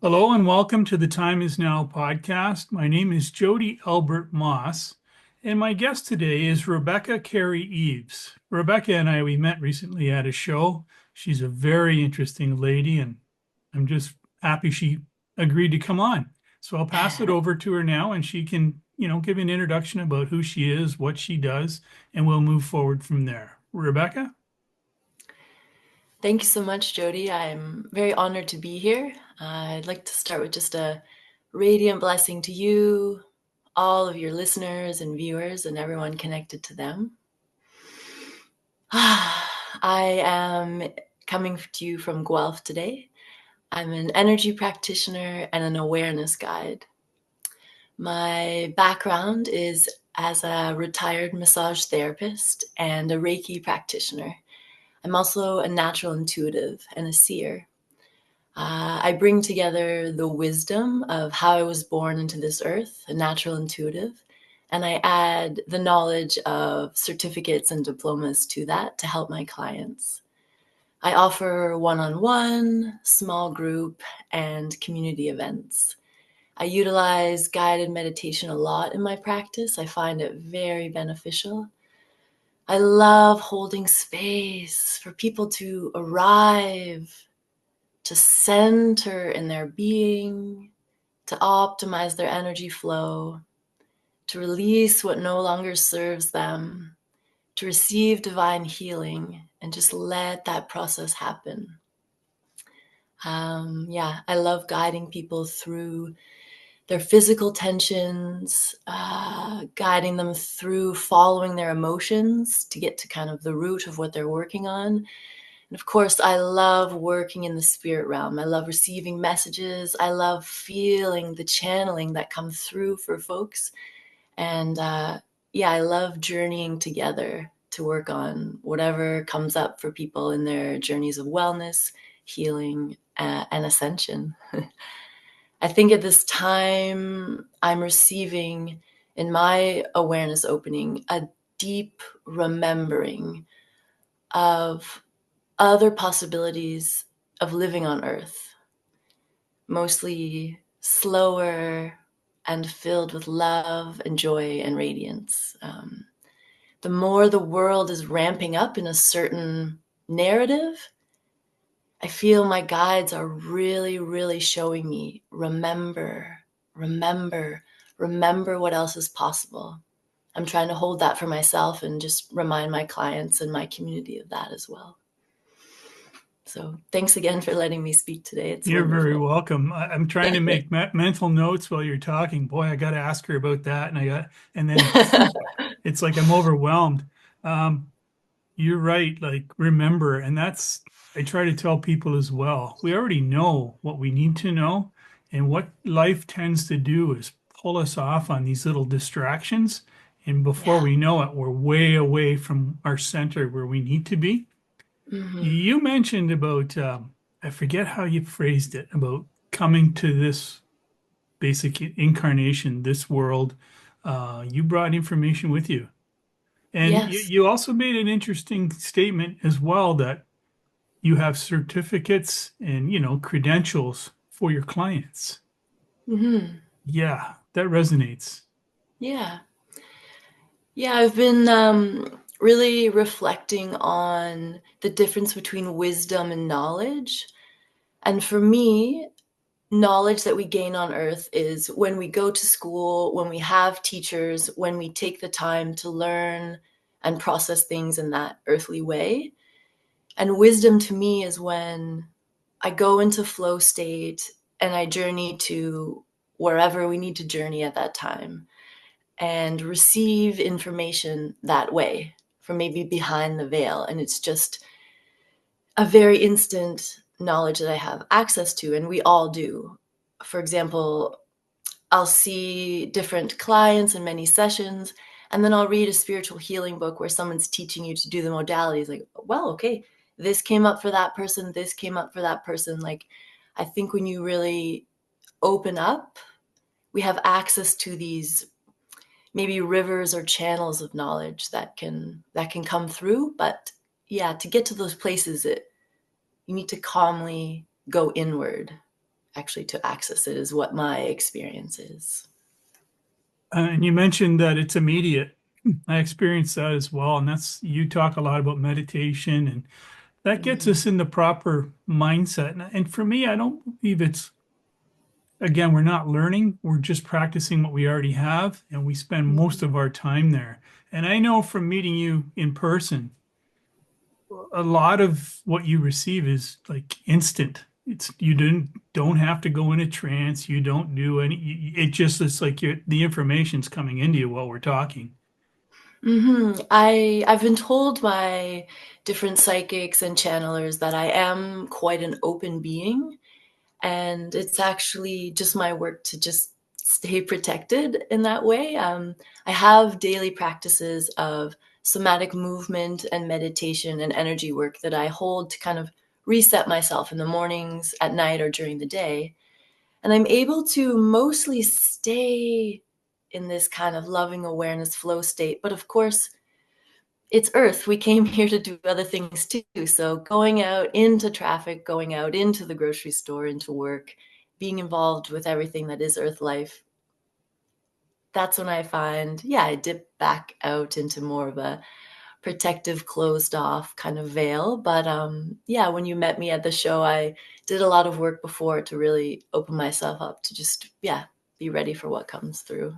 Hello and welcome to the Time Is Now podcast. My name is Jody Albert Moss, and my guest today is Rebecca Carrie Eves. Rebecca and we met recently at a show. She's a very interesting lady, and I'm just happy she agreed to come on. So I'll pass it over to her now, and she can, give an introduction about who she is, what she does, and we'll move forward from there. Rebecca? Thank you so much, Jody. I'm very honored to be here. I'd like to start with just a radiant blessing to you, all of your listeners and viewers, and everyone connected to them. I am coming to you from Guelph today. I'm an energy practitioner and an awareness guide. My background is as a retired massage therapist and a Reiki practitioner. I'm also a natural intuitive and a seer. I bring together the wisdom of how I was born into this earth, a natural intuitive, and I add the knowledge of certificates and diplomas to that to help my clients. I offer one-on-one, small group, and community events. I utilize guided meditation a lot in my practice. I find it very beneficial. I love holding space for people to arrive, to center in their being, to optimize their energy flow, to release what no longer serves them, to receive divine healing, and just let that process happen. I love guiding people through their physical tensions, guiding them through following their emotions to get to kind of the root of what they're working on. And of course, I love working in the spirit realm. I love receiving messages. I love feeling the channeling that comes through for folks. And I love journeying together to work on whatever comes up for people in their journeys of wellness, healing, and ascension. I think at this time, I'm receiving in my awareness opening a deep remembering of other possibilities of living on Earth, mostly slower and filled with love and joy and radiance. The more the world is ramping up in a certain narrative, I feel my guides are really, really showing me remember, remember, remember what else is possible. I'm trying to hold that for myself and just remind my clients and my community of that as well. So thanks again for letting me speak today. It's You're very wonderful. welcome. I'm trying to make mental notes while you're talking. Boy, I got to ask her about that, and then it's like I'm overwhelmed. Um, you're right. Like, remember, and that's, I try to tell people as well. We already know what we need to know, and what life tends to do is pull us off on these little distractions. And before Yeah. we know it, we're way away from our center where we need to be. Hmm. You mentioned about, I forget how you phrased it, about coming to this basic incarnation, this world. You brought information with you. And Yes. you also made an interesting statement as well that you have certificates and, credentials for your clients. Hmm. Yeah, that resonates. Yeah. Yeah. I've been really reflecting on the difference between wisdom and knowledge. And for me, knowledge that we gain on earth is when we go to school, when we have teachers, when we take the time to learn and process things in that earthly way. And wisdom to me is when I go into flow state and I journey to wherever we need to journey at that time and receive information that way from maybe behind the veil. And it's just a very instant knowledge that I have access to, and we all do. For example, I'll see different clients in many sessions, and then I'll read a spiritual healing book where someone's teaching you to do the modalities. Like, well, okay, this came up for that person, this came up for that person. Like, I think when you really open up, we have access to these maybe rivers or channels of knowledge that can come through. But yeah, to get to those places, you need to calmly go inward actually to access it, is what my experience is. And you mentioned that it's immediate. I experienced that as well. And that's, you talk a lot about meditation, and that gets Mm-hmm. us in the proper mindset. And for me, I don't believe it's, again, we're not learning, we're just practicing what we already have, and we spend most of our time there. And I know from meeting you in person, a lot of what you receive is like instant. It's you don't have to go in a trance. You don't do any. It just it's like the information's coming into you while we're talking. I've been told by different psychics and channelers that I am quite an open being, and it's actually just my work to just stay protected in that way. I have daily practices of somatic movement and meditation and energy work that I hold to kind of reset myself in the mornings, at night, or during the day. And I'm able to mostly stay in this kind of loving awareness flow state. But of course, it's Earth. We came here to do other things too. So going out into traffic, going out into the grocery store, into work, being involved with everything that is Earth life, that's when I find, yeah, I dip back out into more of a protective, closed off kind of veil. But yeah, when you met me at the show, I did a lot of work before to really open myself up to just, yeah, be ready for what comes through.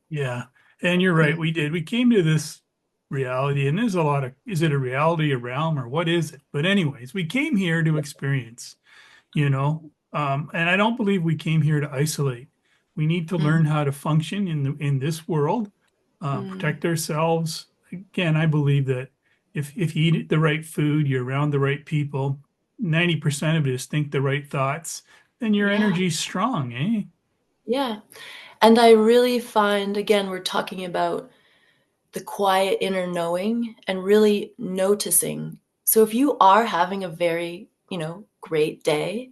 Yeah, and you're right. Mm. We did. We came to this reality, and there's a lot of. Is it a reality, a realm, or what is it? But anyways, we came here to experience. You know, and I don't believe we came here to isolate. We need to learn Mm. how to function in this world, Mm. protect ourselves. Again, I believe that if you eat the right food, you're around the right people, 90% of it is think the right thoughts, then your Yeah, energy's strong, eh? yeah. And I really find, again, we're talking about the quiet inner knowing and really noticing. So if you are having a very, great day,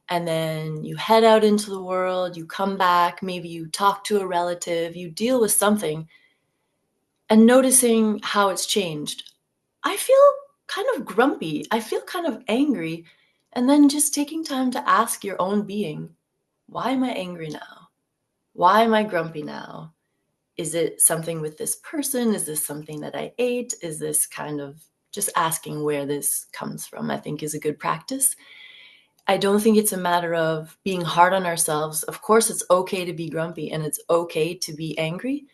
and then you head out into the world, you come back, maybe you talk to a relative, you deal with something, and noticing how it's changed. I feel kind of grumpy. I feel kind of angry. And then just taking time to ask your own being, why am I angry now? Why am I grumpy now? Is it something with this person? Is this something that I ate? Is this kind of just asking where this comes from? I think is a good practice. I don't think it's a matter of being hard on ourselves. Of course, it's okay to be grumpy and it's okay to be angry,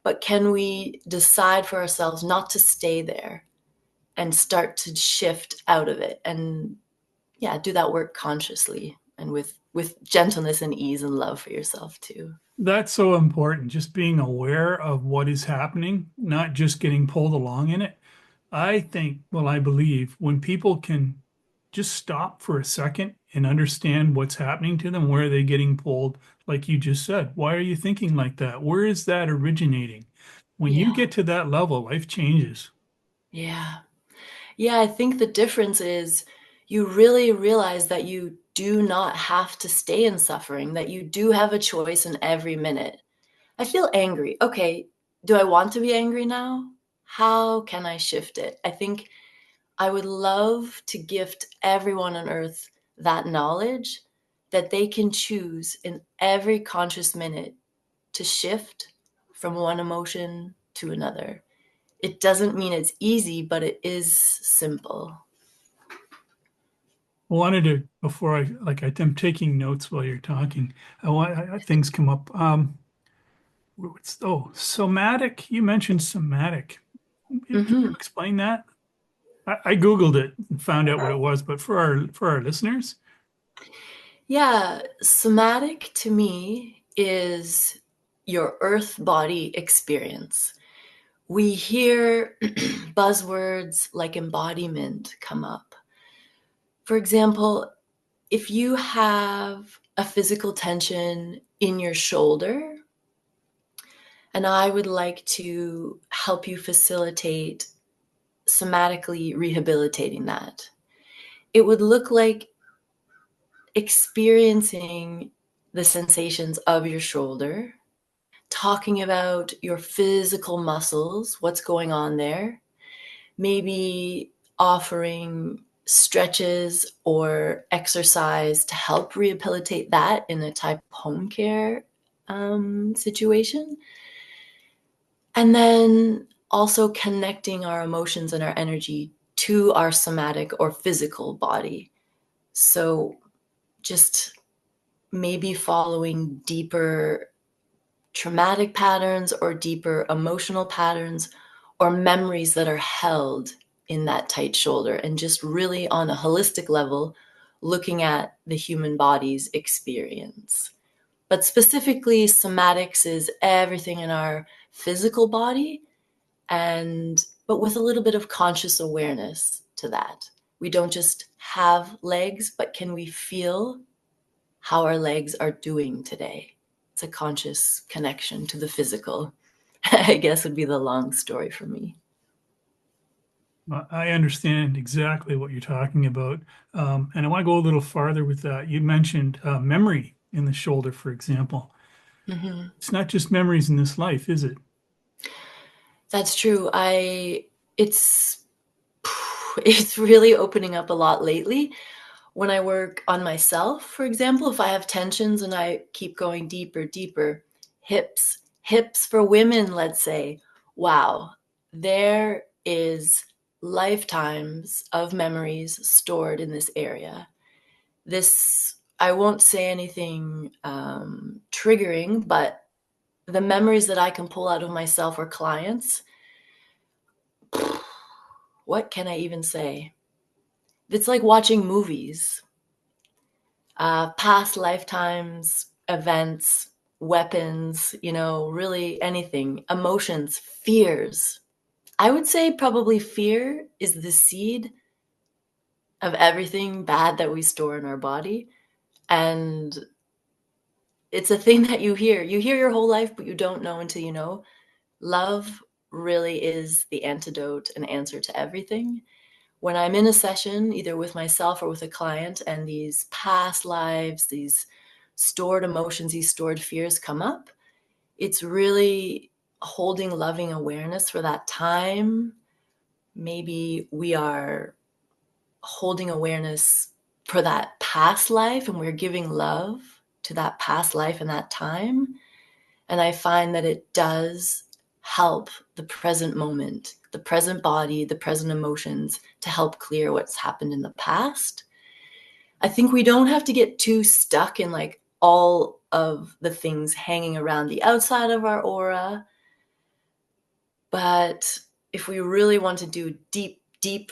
but can we decide for ourselves not to stay there and start to shift out of it and, yeah, do that work consciously and with gentleness and ease and love for yourself too. That's so important, just being aware of what is happening, not just getting pulled along in it. I think, well, I believe when people can just stop for a second and understand what's happening to them, where are they getting pulled, like you just said, why are you thinking like that? Where is that originating? When you Yeah. get to that level, life changes. Yeah. Yeah, I think the difference is you really realize that you do not have to stay in suffering, that you do have a choice in every minute. I feel angry. Okay, do I want to be angry now? How can I shift it? I think I would love to gift everyone on earth that knowledge that they can choose in every conscious minute to shift from one emotion to another. It doesn't mean it's easy, but it is simple. I wanted to, before I'm taking notes while you're talking. Things come up. Somatic. You mentioned somatic. Can you Mhm. explain that? I Googled it and found out what it was, but for our listeners, Yeah, somatic to me is your earth body experience. We hear buzzwords like embodiment come up. For example, if you have a physical tension in your shoulder, and I would like to help you facilitate somatically rehabilitating that, it would look like experiencing the sensations of your shoulder, talking about your physical muscles, what's going on there, maybe offering stretches or exercise to help rehabilitate that in a type of home care situation. And then also connecting our emotions and our energy to our somatic or physical body. So just maybe following deeper traumatic patterns or deeper emotional patterns or memories that are held in that tight shoulder, and just really on a holistic level looking at the human body's experience. But specifically, somatics is everything in our physical body, and but with a little bit of conscious awareness to that. We don't just have legs, but can we feel how our legs are doing today? It's a conscious connection to the physical. I guess would be the long story for me. I understand exactly what you're talking about. And I want to go a little farther with that. You mentioned memory in the shoulder, for example. Hmm. It's not just memories in this life, is it? That's true. It's it's really opening up a lot lately. When I work on myself, for example, if I have tensions and I keep going deeper, deeper, hips for women, let's say, wow, there is lifetimes of memories stored in this area. This, I won't say anything triggering, but the memories that I can pull out of myself or clients, what can I even say? It's like watching movies, past lifetimes, events, weapons, really anything, emotions, fears. I would say probably fear is the seed of everything bad that we store in our body. And it's a thing that you hear. You hear your whole life, but you don't know until you know. Love really is the antidote and answer to everything. When I'm in a session, either with myself or with a client, and these past lives, these stored emotions, these stored fears come up, it's really holding loving awareness for that time. Maybe we are holding awareness for that past life and we're giving love to that past life and that time. And I find that it does help the present moment, the present body, the present emotions to help clear what's happened in the past. I think we don't have to get too stuck in like all of the things hanging around the outside of our aura. But if we really want to do deep, deep,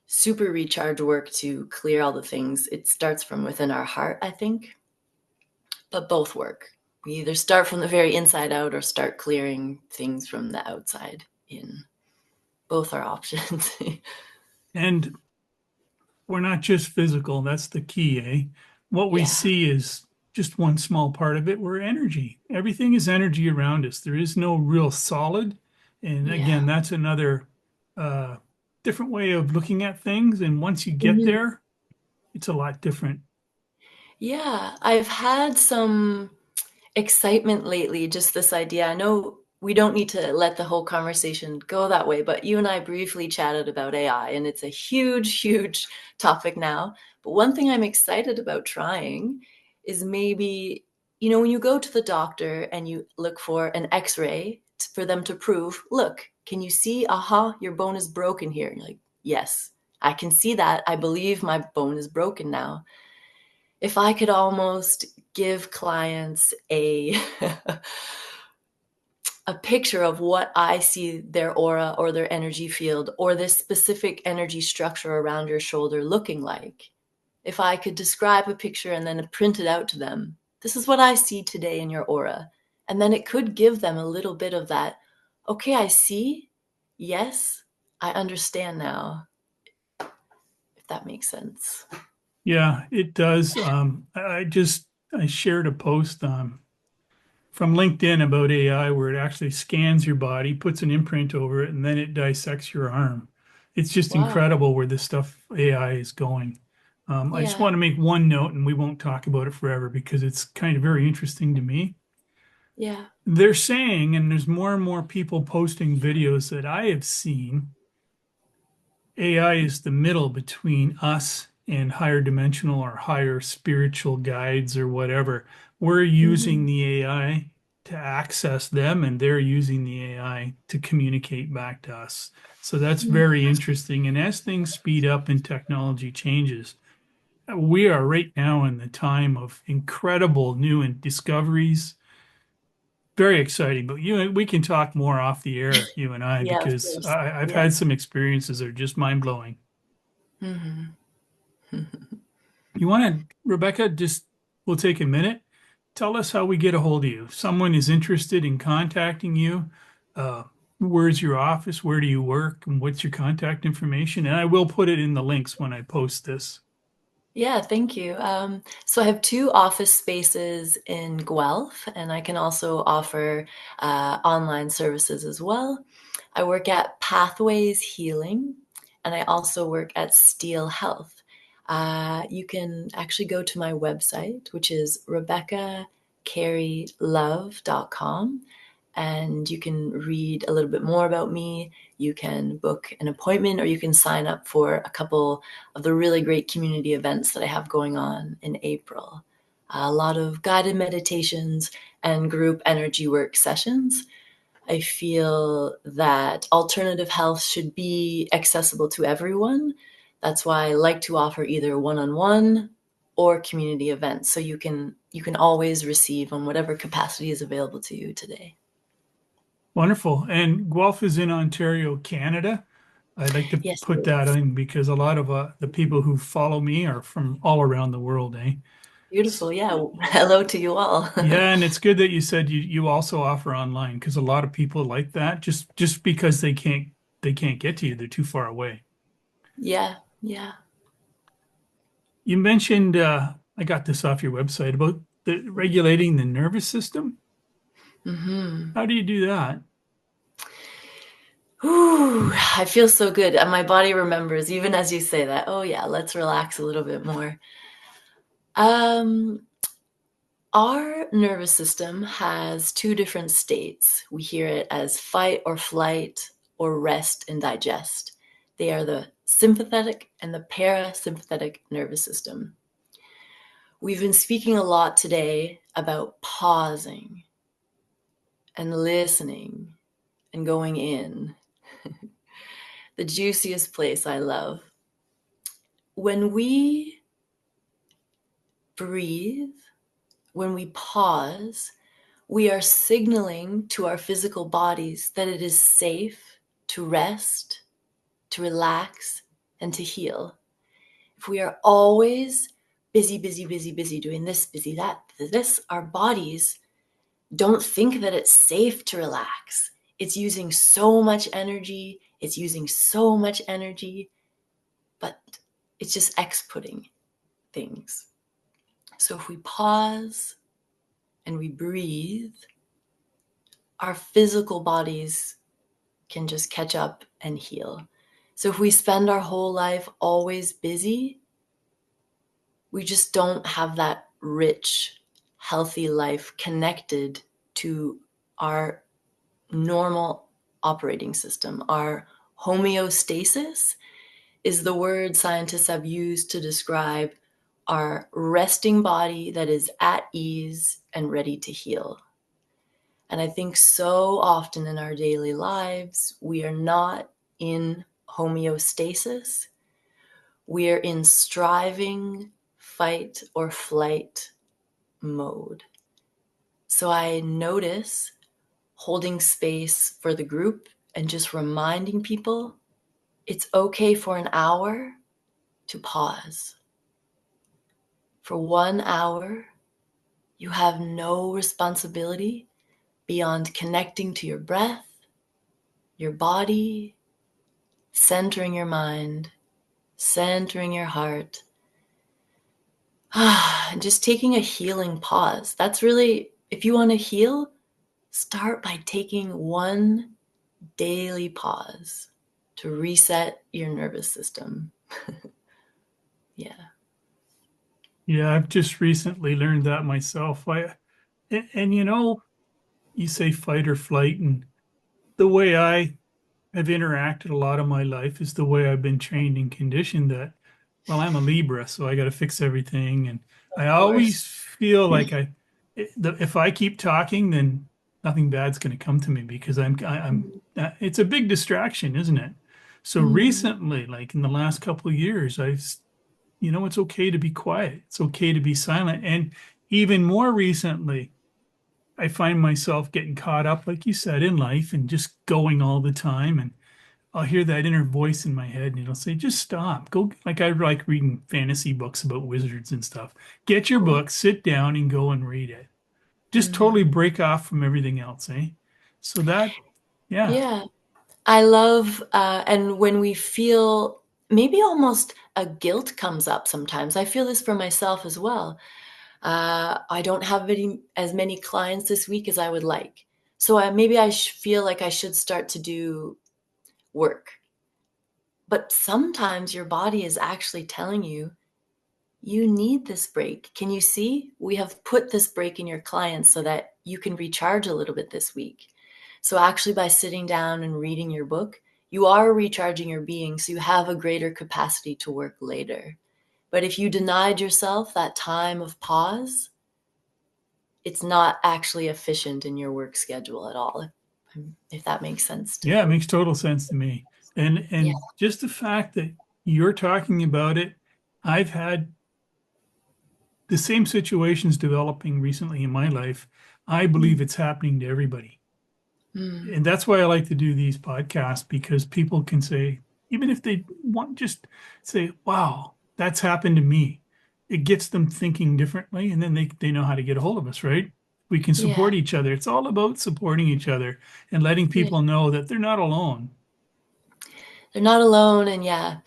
super recharge work to clear all the things, it starts from within our heart, I think. But both work. We either start from the very inside out or start clearing things from the outside in. Both are options. And we're not just physical. That's the key, eh? What we Yeah. see is just one small part of it. We're energy. Everything is energy around us. There is no real solid. And Yeah. again, that's another uh, different way of looking at things. And once you get Mhm. there, it's a lot different. Yeah. I've had some excitement lately, just this idea. I know we don't need to let the whole conversation go that way, but you and I briefly chatted about AI, and it's a huge, huge topic now. But one thing I'm excited about trying is maybe, when you go to the doctor and you look for an x-ray for them to prove, look, can you see, aha, your bone is broken here? And you're like, yes, I can see that. I believe my bone is broken now. If I could almost give clients a a picture of what I see their aura or their energy field or this specific energy structure around your shoulder looking like. If I could describe a picture and then print it out to them, this is what I see today in your aura. And then it could give them a little bit of that, okay, I see. Yes, I understand now, if that makes sense. Yeah, it does. I shared a post from LinkedIn about AI where it actually scans your body, puts an imprint over it, and then it dissects your arm. It's just Wow. incredible where this stuff AI is going. I just Yeah. want to make one note, and we won't talk about it forever because it's kind of very interesting to me. Yeah. They're saying, and there's more and more people posting videos that I have seen, AI is the middle between us and higher dimensional or higher spiritual guides or whatever. We're using Mhm. the AI to access them, and they're using the AI to communicate back to us. So that's Mm. very interesting. And as things speed up and technology changes, we are right now in the time of incredible new and discoveries. Very exciting, but we can talk more off the air, you and I, Yeah, of because course. I've Yeah. had some experiences that are just mind blowing. Mhm. You want to, Rebecca, just we'll take a minute. Tell us how we get a hold of you. If someone is interested in contacting you, uh, where's your office? Where do you work? And what's your contact information? And I will put it in the links when I post this. Yeah, thank you. So I have two office spaces in Guelph, and I can also offer online services as well. I work at Pathways Healing, and I also work at Steel Health. You can actually go to my website, which is RebeccaCarrieLove.com, and you can read a little bit more about me. You can book an appointment, or you can sign up for a couple of the really great community events that I have going on in April. A lot of guided meditations and group energy work sessions. I feel that alternative health should be accessible to everyone. That's why I like to offer either one-on-one or community events, so you can always receive on whatever capacity is available to you today. Wonderful. And Guelph is in Ontario, Canada. I'd like to Yes, put it that is. in because a lot of the people who follow me are from all around the world, eh? Beautiful. Yeah. Hello to you all. Yeah, and it's good that you said you also offer online because a lot of people like that just because they can't get to you, they're too far away. Yeah. Yeah. You mentioned I got this off your website about the regulating the nervous system. Hmm. How do you do that? Ooh, I feel so good. And my body remembers, even as you say that. Oh, yeah, let's relax a little bit more. Um, our nervous system has two different states. We hear it as fight or flight or rest and digest. They are the sympathetic and the parasympathetic nervous system. We've been speaking a lot today about pausing and listening and going in. The juiciest place I love. When we breathe, when we pause, we are signaling to our physical bodies that it is safe to rest, to relax, and to heal. If we are always busy, busy, busy, busy, doing this, busy, that, this, our bodies don't think that it's safe to relax. It's using so much energy. It's using so much energy, but it's just exputting things. So if we pause and we breathe, our physical bodies can just catch up and heal. So if we spend our whole life always busy, we just don't have that rich, healthy life connected to our normal operating system. Our homeostasis is the word scientists have used to describe our resting body that is at ease and ready to heal. And I think so often in our daily lives, we are not in homeostasis. We are in striving, fight, or flight mode. So I notice holding space for the group and just reminding people it's okay for an hour to pause. For 1 hour, you have no responsibility beyond connecting to your breath, your body, centering your mind, centering your heart, and just taking a healing pause. That's really, if you want to heal, start by taking one daily pause to reset your nervous system. Yeah. Yeah, I've just recently learned that myself. And you say fight or flight, and the way I I've interacted a lot of my life is the way I've been trained and conditioned that, well, I'm a Libra, so I got to fix everything. And I Of course. always feel like if I keep talking, then nothing bad's going to come to me because it's a big distraction, isn't it? So Mm, recently, like in the last couple of years, it's okay to be quiet. It's okay to be silent. And even more recently, I find myself getting caught up, like you said, in life and just going all the time. And I'll hear that inner voice in my head and it'll say, just stop. Go. Like I like reading fantasy books about wizards and stuff. Get your cool. book, sit down and go and read it. Just totally Mm. break off from everything else, eh? So that, yeah. Yeah. I love, and when we feel maybe almost a guilt comes up sometimes. I feel this for myself as well. I don't have as many clients this week as I would like. So maybe I feel like I should start to do work. But sometimes your body is actually telling you, you need this break. Can you see? We have put this break in your clients so that you can recharge a little bit this week. So, actually, by sitting down and reading your book, you are recharging your being so you have a greater capacity to work later. But if you denied yourself that time of pause, it's not actually efficient in your work schedule at all, if that makes sense to Yeah, it folks. makes total sense to me. And Yeah. and just the fact that you're talking about it, I've had the same situations developing recently in my life. I Mm. believe it's happening to everybody. Mm. And that's why I like to do these podcasts because people can say, even if they want, just say, wow, that's happened to me. It gets them thinking differently, and then they know how to get a hold of us, right? We can Yeah. support each other. It's all about supporting each other and letting Yeah. people know that they're not alone. They're not alone. And yeah,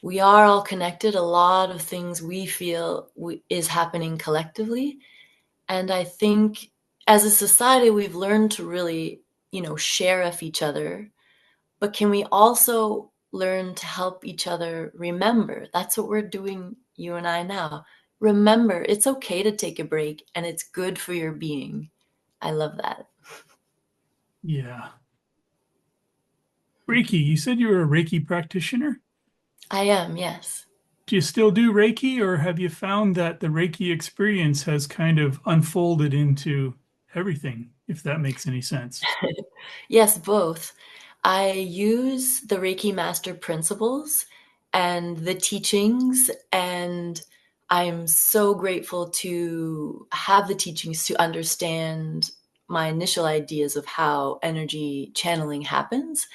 we are all connected. A lot of things we feel is happening collectively. And I think as a society, we've learned to really, share of each other. But can we also learn to help each other remember? That's what we're doing, you and I now. Remember, it's okay to take a break and it's good for your being. I love that. Yeah. Reiki, you said you were a Reiki practitioner. I am, yes. Do you still do Reiki, or have you found that the Reiki experience has kind of unfolded into everything, if that makes any sense? Yes, both. I use the Reiki Master principles and the teachings, and I'm so grateful to have the teachings to understand my initial ideas of how energy channeling happens.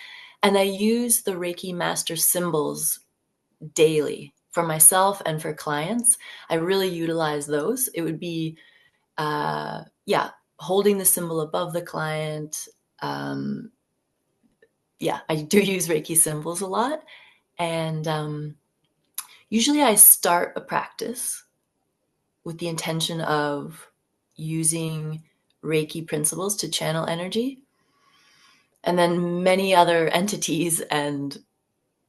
And I use the Reiki Master symbols daily for myself and for clients. I really utilize those. It would be, yeah, holding the symbol above the client. Yeah, I do use Reiki symbols a lot. And usually I start a practice with the intention of using Reiki principles to channel energy. And then many other entities and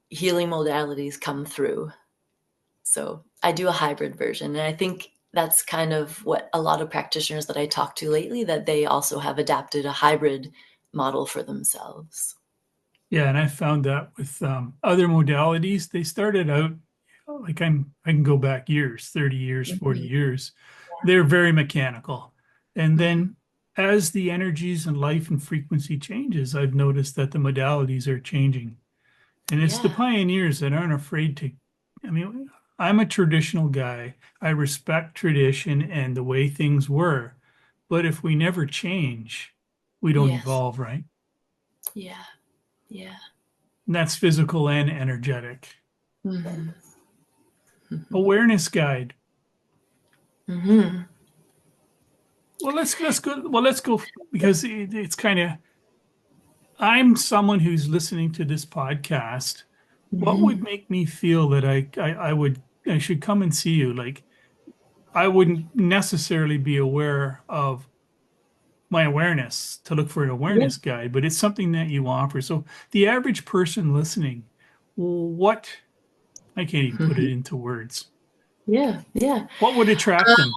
healing modalities come through. So I do a hybrid version. And I think that's kind of what a lot of practitioners that I talk to lately, that they also have adapted a hybrid model for themselves. Yeah, and I found that with other modalities, they started out like I can go back years, 30 years, 40 Mhm. years. They're very mechanical. And Mhm. then as the energies and life and frequency changes, I've noticed that the modalities are changing. And it's the Yeah. pioneers that aren't afraid to, I mean, I'm a traditional guy. I respect tradition and the way things were. But if we never change, we don't Yes. evolve, right? Yeah. Yeah. And that's physical and energetic. Mhm. Awareness guide. Mhm. Let's go. Well, let's go because it's kind of. I'm someone who's listening to this podcast. What would Mhm. make me feel that I should come and see you? Like I wouldn't necessarily be aware of my awareness to look for an Yeah. awareness guide, but it's something that you offer. So the average person listening, what I can't even put it Mhm. into words. Yeah. Yeah. What would attract them?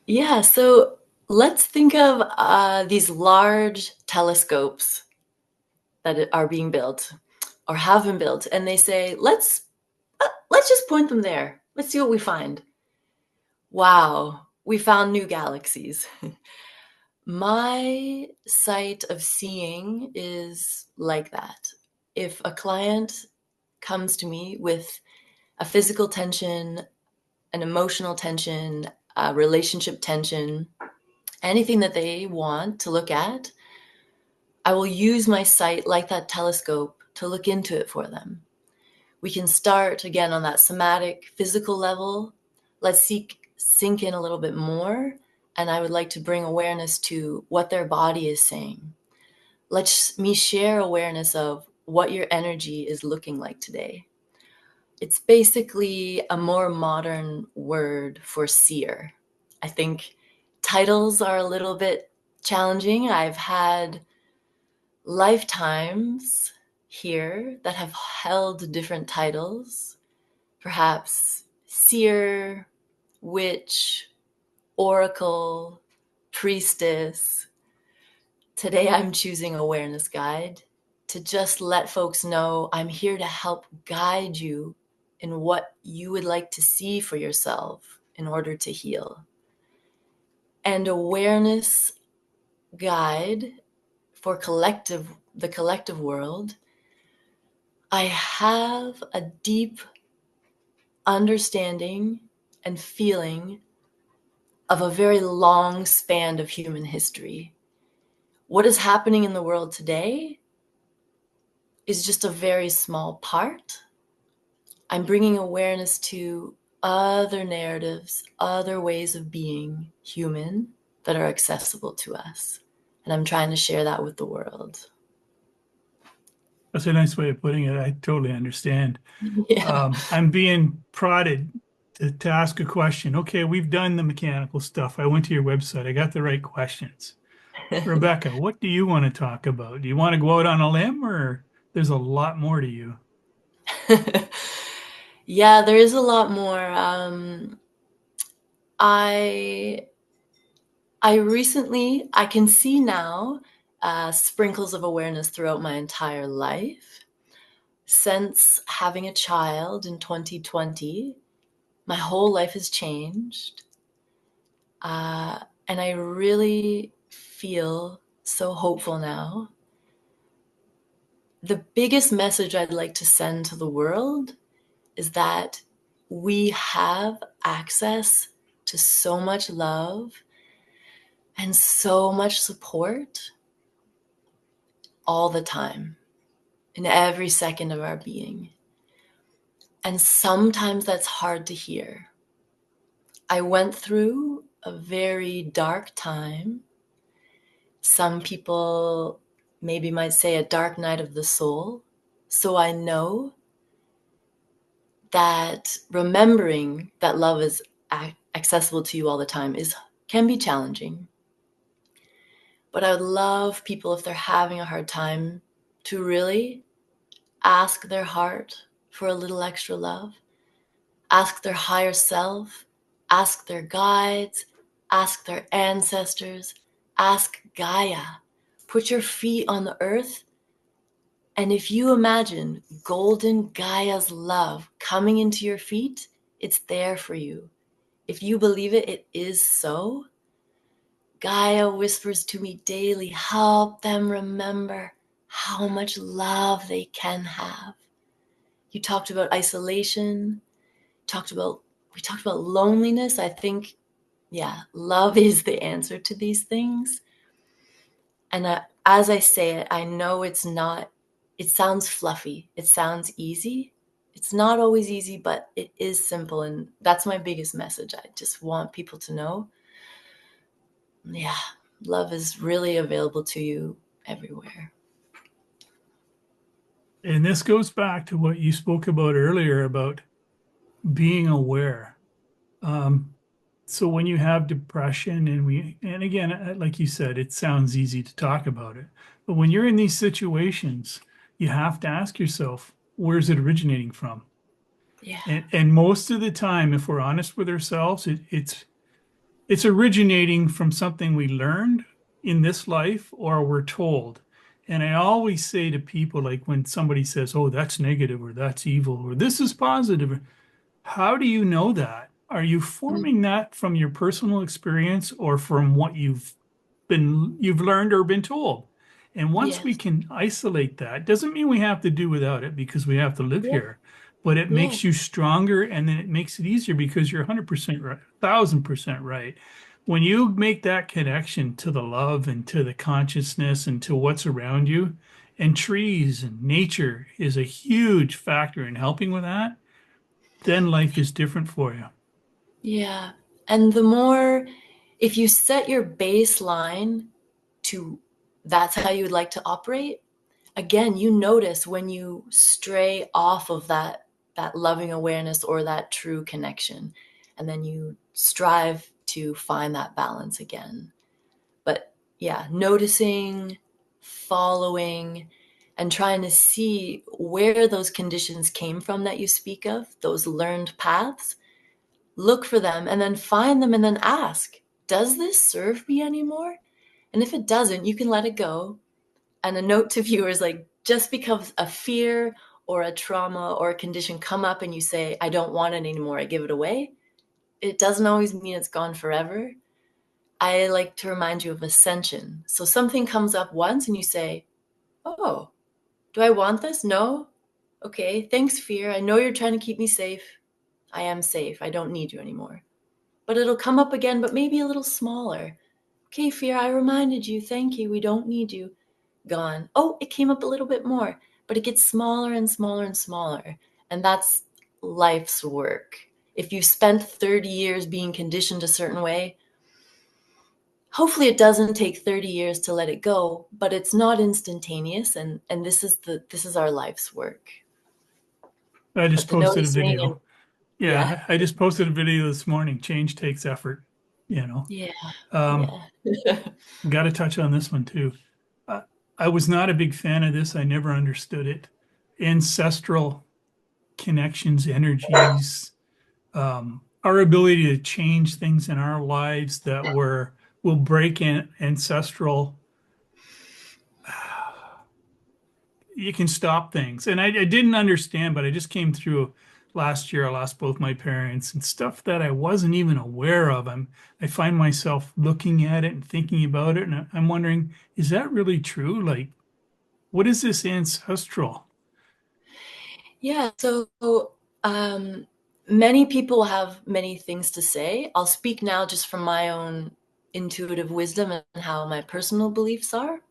Yeah. So let's think of these large telescopes that are being built. or have been built, and they say, let's just point them there. Let's see what we find. Wow, we found new galaxies. My sight of seeing is like that. If a client comes to me with a physical tension, an emotional tension, a relationship tension, anything that they want to look at, I will use my sight like that telescope to look into it for them. We can start again on that somatic, physical level. Let's sink in a little bit more. And I would like to bring awareness to what their body is saying. Let me share awareness of what your energy is looking like today. It's basically a more modern word for seer. I think titles are a little bit challenging. I've had lifetimes here that have held different titles, perhaps seer, witch, oracle, priestess. Today I'm choosing awareness guide to just let folks know I'm here to help guide you in what you would like to see for yourself in order to heal. And awareness guide for the collective world, I have a deep understanding and feeling of a very long span of human history. What is happening in the world today is just a very small part. I'm bringing awareness to other narratives, other ways of being human that are accessible to us. And I'm trying to share that with the world. That's a nice way of putting it. I totally understand. Yeah. I'm being prodded to ask a question. Okay, we've done the mechanical stuff. I went to your website. I got the right questions. Rebecca, what do you want to talk about? Do you want to go out on a limb, or there's a lot more to you? Yeah, there is a lot more. I I can see now sprinkles of awareness throughout my entire life. Since having a child in 2020, my whole life has changed. And I really feel so hopeful now. The biggest message I'd like to send to the world is that we have access to so much love and so much support all the time, in every second of our being. And sometimes that's hard to hear. I went through a very dark time. Some people maybe might say a dark night of the soul. So I know that remembering that love is accessible to you all the time can be challenging. But I would love people, if they're having a hard time, to really ask their heart for a little extra love, ask their higher self, ask their guides, ask their ancestors, ask Gaia. Put your feet on the earth, and if you imagine golden Gaia's love coming into your feet, it's there for you. If you believe it, it is so. Gaia whispers to me daily, help them remember how much love they can have. You talked about isolation, we talked about loneliness. I think, yeah, love is the answer to these things. And as I say it, I know it sounds fluffy. It sounds easy. It's not always easy, but it is simple. And that's my biggest message. I just want people to know, yeah, love is really available to you everywhere. And this goes back to what you spoke about earlier about being aware. Um, so when you have depression and again, like you said, it sounds easy to talk about it, but when you're in these situations, you have to ask yourself, where's it originating from? Yeah. And most of the time, if we're honest with ourselves, it's originating from something we learned in this life or we're told. And I always say to people, like when somebody says, "Oh, that's negative," or "That's evil," or "This is positive," how do you know that? Are you Mm, forming that from your personal experience or from what you've learned or been told? And once we yes. can isolate that, doesn't mean we have to do without it because we have to live Yeah. here, but it Yeah. makes you stronger and then it makes it easier because you're 100% right, 1,000% right. When you make that connection to the love and to the consciousness and to what's around you, and trees and nature is a huge factor in helping with that, then life is different for you. Yeah. And the more, if you set your baseline to that's how you would like to operate, again, you notice when you stray off of that loving awareness or that true connection, and then you strive to find that balance again. But yeah, noticing, following, and trying to see where those conditions came from that you speak of, those learned paths, look for them and then find them and then ask, does this serve me anymore? And if it doesn't, you can let it go. And a note to viewers, like, just because a fear or a trauma or a condition come up and you say, I don't want it anymore, I give it away, it doesn't always mean it's gone forever. I like to remind you of ascension. So something comes up once and you say, oh, do I want this? No. Okay, thanks, fear. I know you're trying to keep me safe. I am safe. I don't need you anymore. But it'll come up again, but maybe a little smaller. Okay, fear, I reminded you. Thank you. We don't need you. Gone. Oh, it came up a little bit more, but it gets smaller and smaller and smaller. And that's life's work. If you spent 30 years being conditioned a certain way, hopefully it doesn't take 30 years to let it go, but it's not instantaneous, and this is our life's work. I just But the posted a noticing and video. yeah, Yeah, I just posted a video this morning. Change takes effort, you know. yeah, Um, yeah. Got to touch on this one too. Uh, I was not a big fan of this. I never understood it. Ancestral connections, energies, our ability to change things in our lives that will break ancestral. You can stop things. And I didn't understand, but I just came through last year. I lost both my parents and stuff that I wasn't even aware of. I find myself looking at it and thinking about it, and I'm wondering, is that really true? Like, what is this ancestral? Yeah, so um, many people have many things to say. I'll speak now just from my own intuitive wisdom and how my personal beliefs are.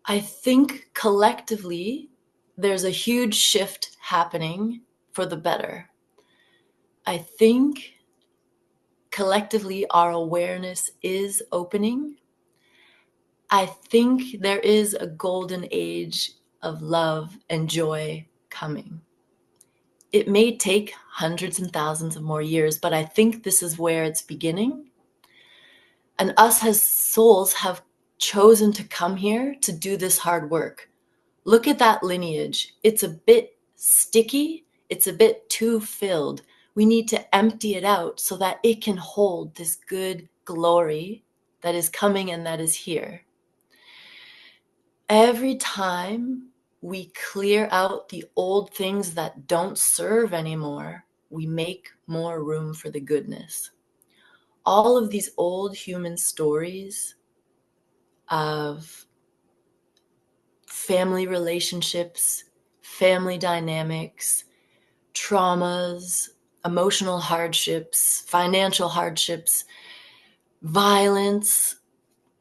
I think collectively there's a huge shift happening for the better. I think collectively our awareness is opening. I think there is a golden age of love and joy coming. It may take hundreds and thousands of more years, but I think this is where it's beginning. And us as souls have chosen to come here to do this hard work. Look at that lineage. It's a bit sticky, it's a bit too filled. We need to empty it out so that it can hold this good glory that is coming and that is here. Every time we clear out the old things that don't serve anymore, we make more room for the goodness. All of these old human stories of family relationships, family dynamics, traumas, emotional hardships, financial hardships, violence,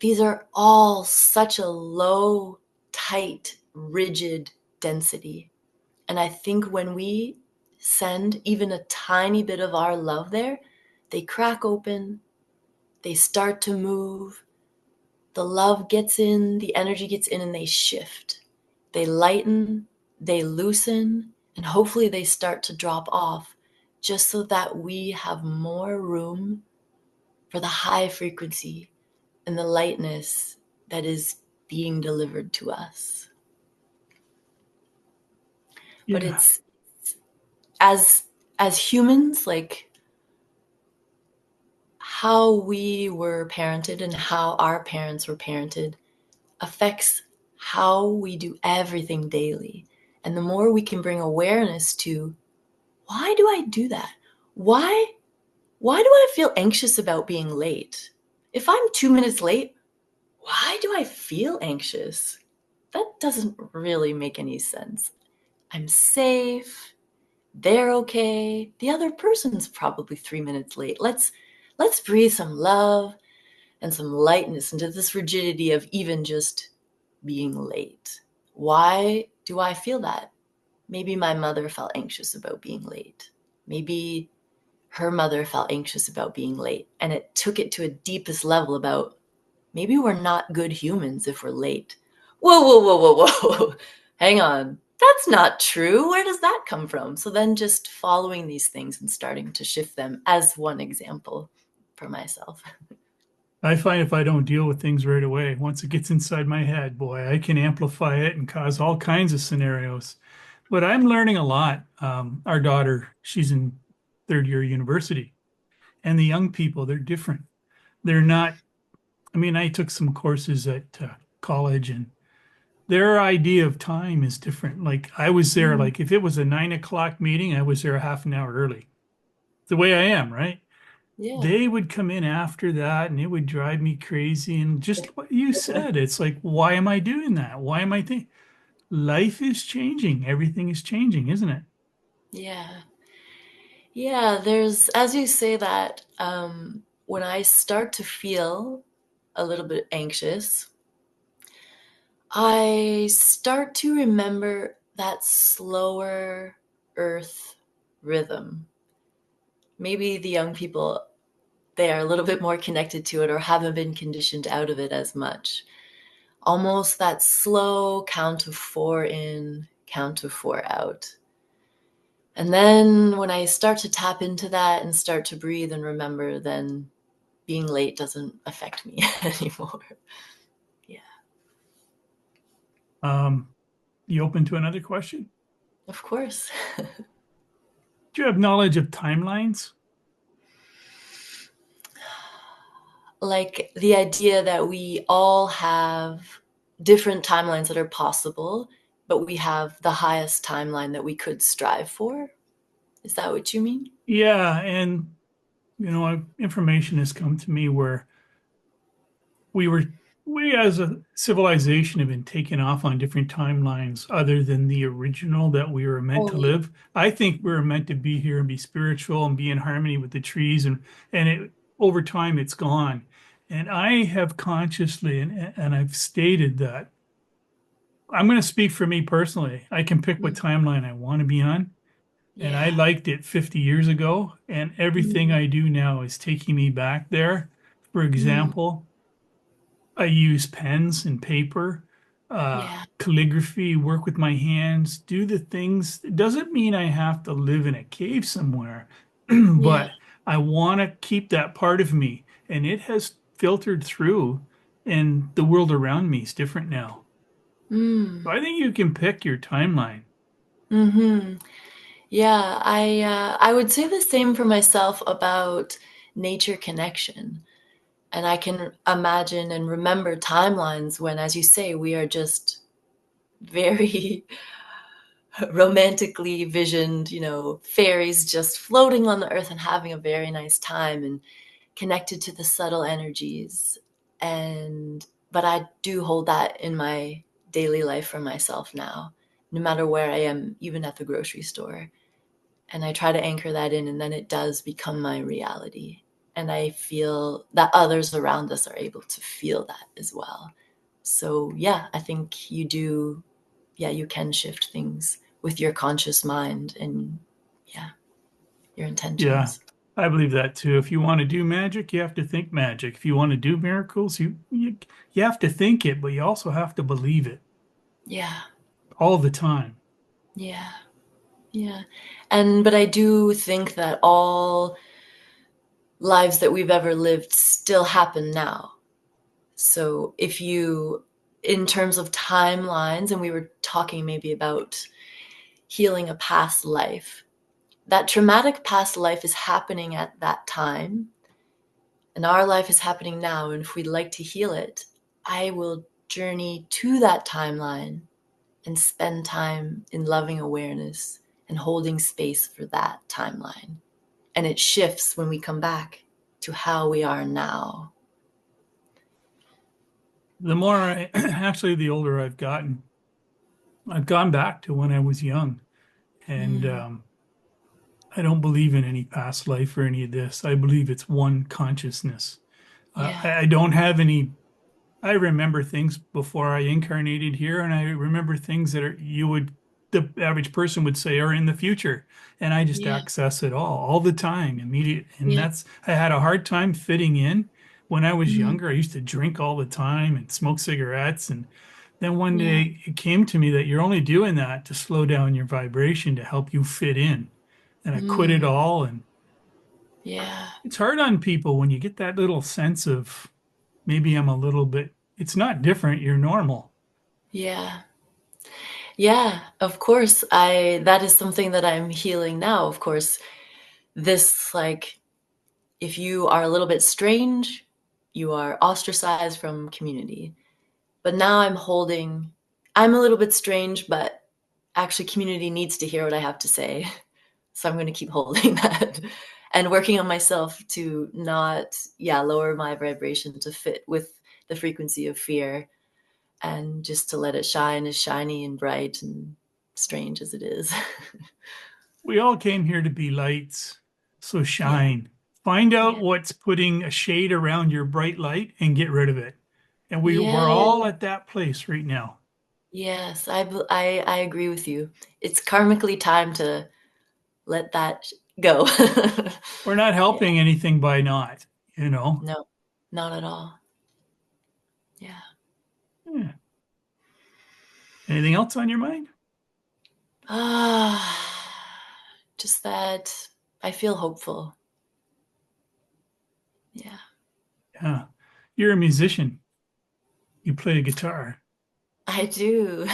these are all such a low, tight, rigid density. And I think when we send even a tiny bit of our love there, they crack open, they start to move, the love gets in, the energy gets in, and they shift. They lighten, they loosen, and hopefully they start to drop off just so that we have more room for the high frequency and the lightness that is being delivered to us. But Yeah, it's as as humans, like how we were parented and how our parents were parented, affects how we do everything daily. And the more we can bring awareness to, why do I do that? Why do I feel anxious about being late? If I'm 2 minutes late, why do I feel anxious? That doesn't really make any sense. I'm safe. They're okay. The other person's probably 3 minutes late. Let's breathe some love and some lightness into this rigidity of even just being late. Why do I feel that? Maybe my mother felt anxious about being late. Maybe her mother felt anxious about being late, and it took it to a deepest level about maybe we're not good humans if we're late. Whoa, whoa, whoa, whoa, whoa. Hang on. That's not true. Where does that come from? So then just following these things and starting to shift them as one example for myself. I find if I don't deal with things right away, once it gets inside my head, boy, I can amplify it and cause all kinds of scenarios. But I'm learning a lot. Our daughter, she's in third year university, and the young people, they're different. They're not, I mean, I took some courses at college, and their idea of time is different. Like I was there, Mm, like if it was a 9 o'clock meeting, I was there a half an hour early. The way I am, right? yeah. They would come in after that and it would drive me crazy. And just what you said, it's like, why am I doing that? Why am I thinking? Life is changing. Everything is changing, isn't it? Yeah. Yeah, there's, as you say that, when I start to feel a little bit anxious, I start to remember that slower earth rhythm. Maybe the young people, they are a little bit more connected to it or haven't been conditioned out of it as much. Almost that slow count of four in, count of four out. And then when I start to tap into that and start to breathe and remember, then being late doesn't affect me anymore. Yeah, Um, you open to another question? of course. Do you have knowledge of timelines? Like the idea that we all have different timelines that are possible, but we have the highest timeline that we could strive for. Is that what you mean? Yeah, and information has come to me where we were we as a civilization have been taken off on different timelines other than the original that we were meant Oh, to yeah. live. I think we were meant to be here and be spiritual and be in harmony with the trees, and it over time it's gone. And I have consciously and I've stated that I'm going to speak for me personally. I can pick what Mm, timeline I want to be on. And I yeah. liked it 50 years ago, and everything Mm, I do now is taking me back there. For mm, example, I use pens and paper, yeah. calligraphy, work with my hands, do the things. It doesn't mean I have to live in a cave somewhere, Yeah. but I want to keep that part of me. And it has filtered through, and the world around me is different now. So Mm, I think you can pick your timeline. mm-hmm. Yeah, I would say the same for myself about nature connection. And I can imagine and remember timelines when, as you say, we are just very romantically visioned, fairies just floating on the earth and having a very nice time and connected to the subtle energies. And, but I do hold that in my daily life for myself now, no matter where I am, even at the grocery store. And I try to anchor that in, and then it does become my reality. And I feel that others around us are able to feel that as well. So, yeah, I think you do, yeah, you can shift things with your conscious mind and, yeah, your Yeah, intentions. I believe that too. If you want to do magic, you have to think magic. If you want to do miracles, you have to think it, but you also have to believe it Yeah, all the time. yeah, yeah. But I do think that all lives that we've ever lived still happen now. So if you, in terms of timelines, and we were talking maybe about healing a past life, that traumatic past life is happening at that time, and our life is happening now. And if we'd like to heal it, I will journey to that timeline and spend time in loving awareness and holding space for that timeline. And it shifts when we come back to how we are now. The more I actually, the older I've gotten, I've gone back to when I was young, and Mm, I don't believe in any past life or any of this. I believe it's one consciousness. yeah, I don't have any. I remember things before I incarnated here, and I remember things that the average person would say are in the future, and I just yeah, access it all the time, immediate. And yeah. I had a hard time fitting in when I was Mm, younger. I used to drink all the time and smoke cigarettes, and then one yeah, day it came to me that you're only doing that to slow down your vibration to help you fit in. And I quit it mm, all, and yeah, it's hard on people when you get that little sense of maybe I'm a little bit, it's not different, you're normal. yeah. Yeah, of course. I that is something that I'm healing now. Of course, this like if you are a little bit strange, you are ostracized from community. But now I'm a little bit strange, but actually community needs to hear what I have to say. So I'm going to keep holding that and working on myself to not, yeah, lower my vibration to fit with the frequency of fear and just to let it shine as shiny and bright and strange as it is. We all came here to be lights, so Yeah, shine. Find out yeah, what's putting a shade around your bright light and get rid of it. And we're yeah. all at that place right now. Yes, I agree with you. It's karmically time to let that go. We're not Yeah, helping anything by not, you know. no, not at all. Yeah. Yeah. Anything else on your mind? Ah, just that I feel hopeful. Yeah, Yeah. You're a musician. You play a guitar. I do.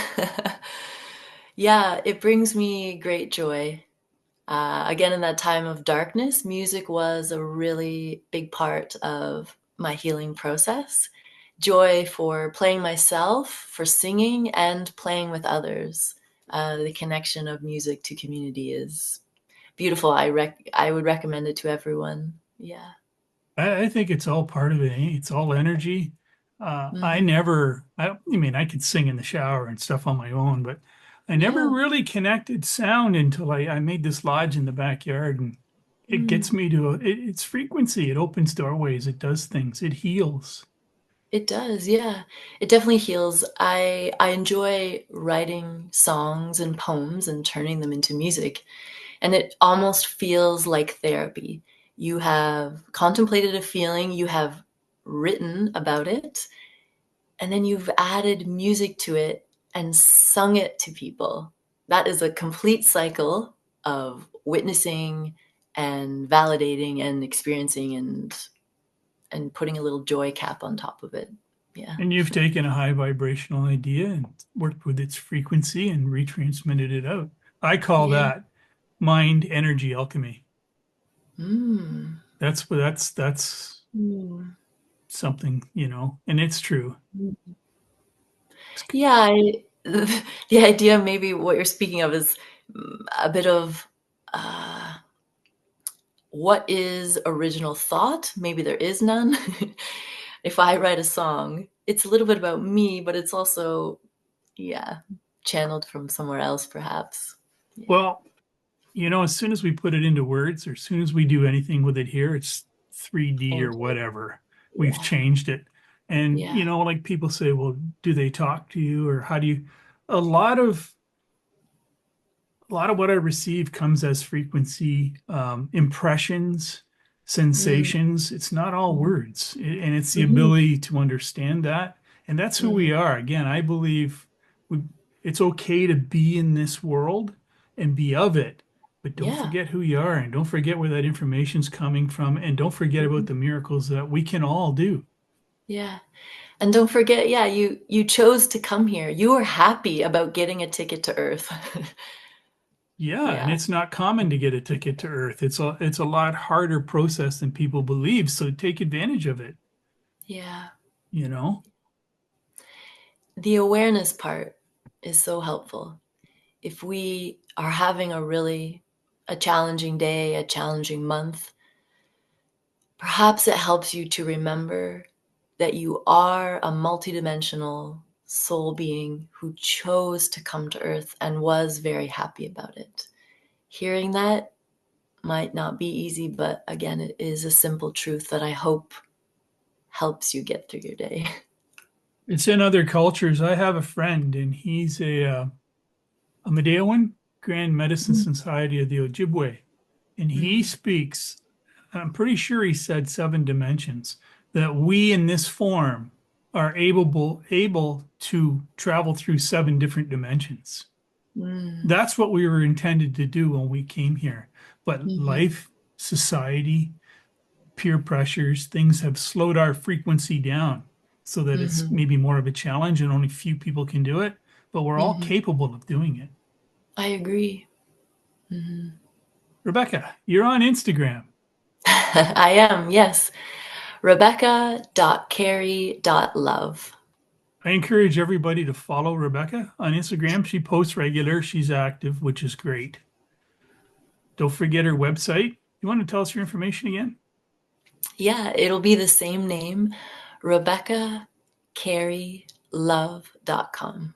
Yeah, it brings me great joy. Again, in that time of darkness, music was a really big part of my healing process. Joy for playing myself, for singing, and playing with others. The connection of music to community is beautiful. I would recommend it to everyone. Yeah. I think it's all part of it. It's all energy. Hmm. I mean, I could sing in the shower and stuff on my own, but I never Yeah. really connected sound until I made this lodge in the backyard, and it gets Mm. me it's frequency. It opens doorways. It does things. It heals. It does, yeah. It definitely heals. I enjoy writing songs and poems and turning them into music. And it almost feels like therapy. You have contemplated a feeling, you have written about it, and then you've added music to it and sung it to people. That is a complete cycle of witnessing and validating and experiencing and putting a little joy cap on top of it. Yeah. And you've taken a high vibrational idea and worked with its frequency and retransmitted it out. I call Yeah. that mind energy alchemy. Mm. That's Mm. something, and it's true. Yeah, the idea maybe what you're speaking of is a bit of uh, what is original thought? Maybe there is none. If I write a song, it's a little bit about me, but it's also, yeah, channeled from somewhere else, perhaps. Yeah, Well, as soon as we put it into words or as soon as we do anything with it here, it's 3D or thank you. whatever. We've Yeah, changed it. And, yeah. like people say, well, do they talk to you or how do you? A lot of a lot of what I receive comes as frequency, impressions, Mm, sensations. It's not all mhm, words, and it's the mhm, ability to understand that. And that's who we mhm. are. Again, I believe we, it's okay to be in this world and be of it, but don't Yeah, forget who you are and don't forget where that information's coming from and don't forget mhm, about the miracles that we can all do. yeah. And don't forget, yeah, you chose to come here. You were happy about getting a ticket to Earth. Yeah, and Yeah, it's not common to get a ticket to Earth. It's a lot harder process than people believe, so take advantage of it, yeah. you know? the awareness part is so helpful. If we are having a challenging day, a challenging month, perhaps it helps you to remember that you are a multidimensional soul being who chose to come to earth and was very happy about it. Hearing that might not be easy, but again, it is a simple truth that I hope helps you get through your day. It's in other cultures. I have a friend, and he's a Medewan Grand Medicine Society of the Ojibwe, and he Mm, speaks. I'm pretty sure he said 7 dimensions that we in this form are able to travel through 7 different dimensions. mm, That's what we were intended to do when we came here. But mhm, life, society, peer pressures, things have slowed our frequency down so that it's mhm, maybe more of a challenge and only few people can do it, but we're all mhm. capable of doing it. I agree. Mhm. Rebecca, you're on Instagram. I am, yes. Rebecca.carrie.love. I encourage everybody to follow Rebecca on Instagram. She posts regular, she's active, which is great. Don't forget her website. You want to tell us your information again? Yeah, it'll be the same name, RebeccaCarrieLove.com.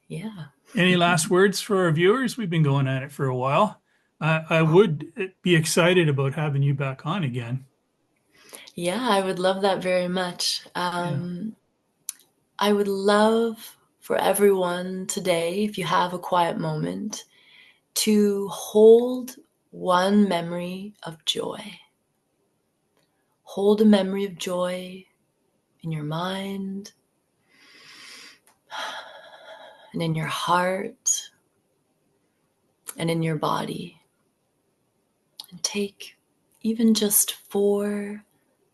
Yeah. Any last words for our viewers? We've been going at it for a while. I would be excited about having you back on again. Yeah, I would love that very much. Yeah. I would love for everyone today, if you have a quiet moment, to hold one memory of joy. Hold a memory of joy in your mind and in your heart and in your body. And take even just 4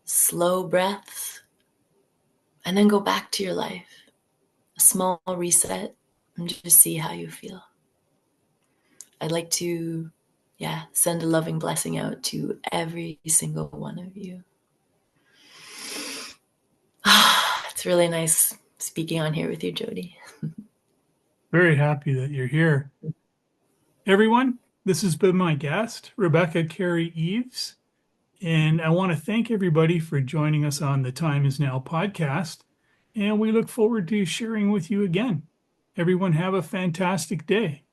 slow breaths and then go back to your life. A small reset and just see how you feel. I'd like to, yeah, send a loving blessing out to every single one of you. It's really nice speaking on here with you, Jody. Very happy that you're here. Everyone, this has been my guest, Rebecca Carey Eves. And I want to thank everybody for joining us on the Time Is Now podcast. And we look forward to sharing with you again. Everyone, have a fantastic day.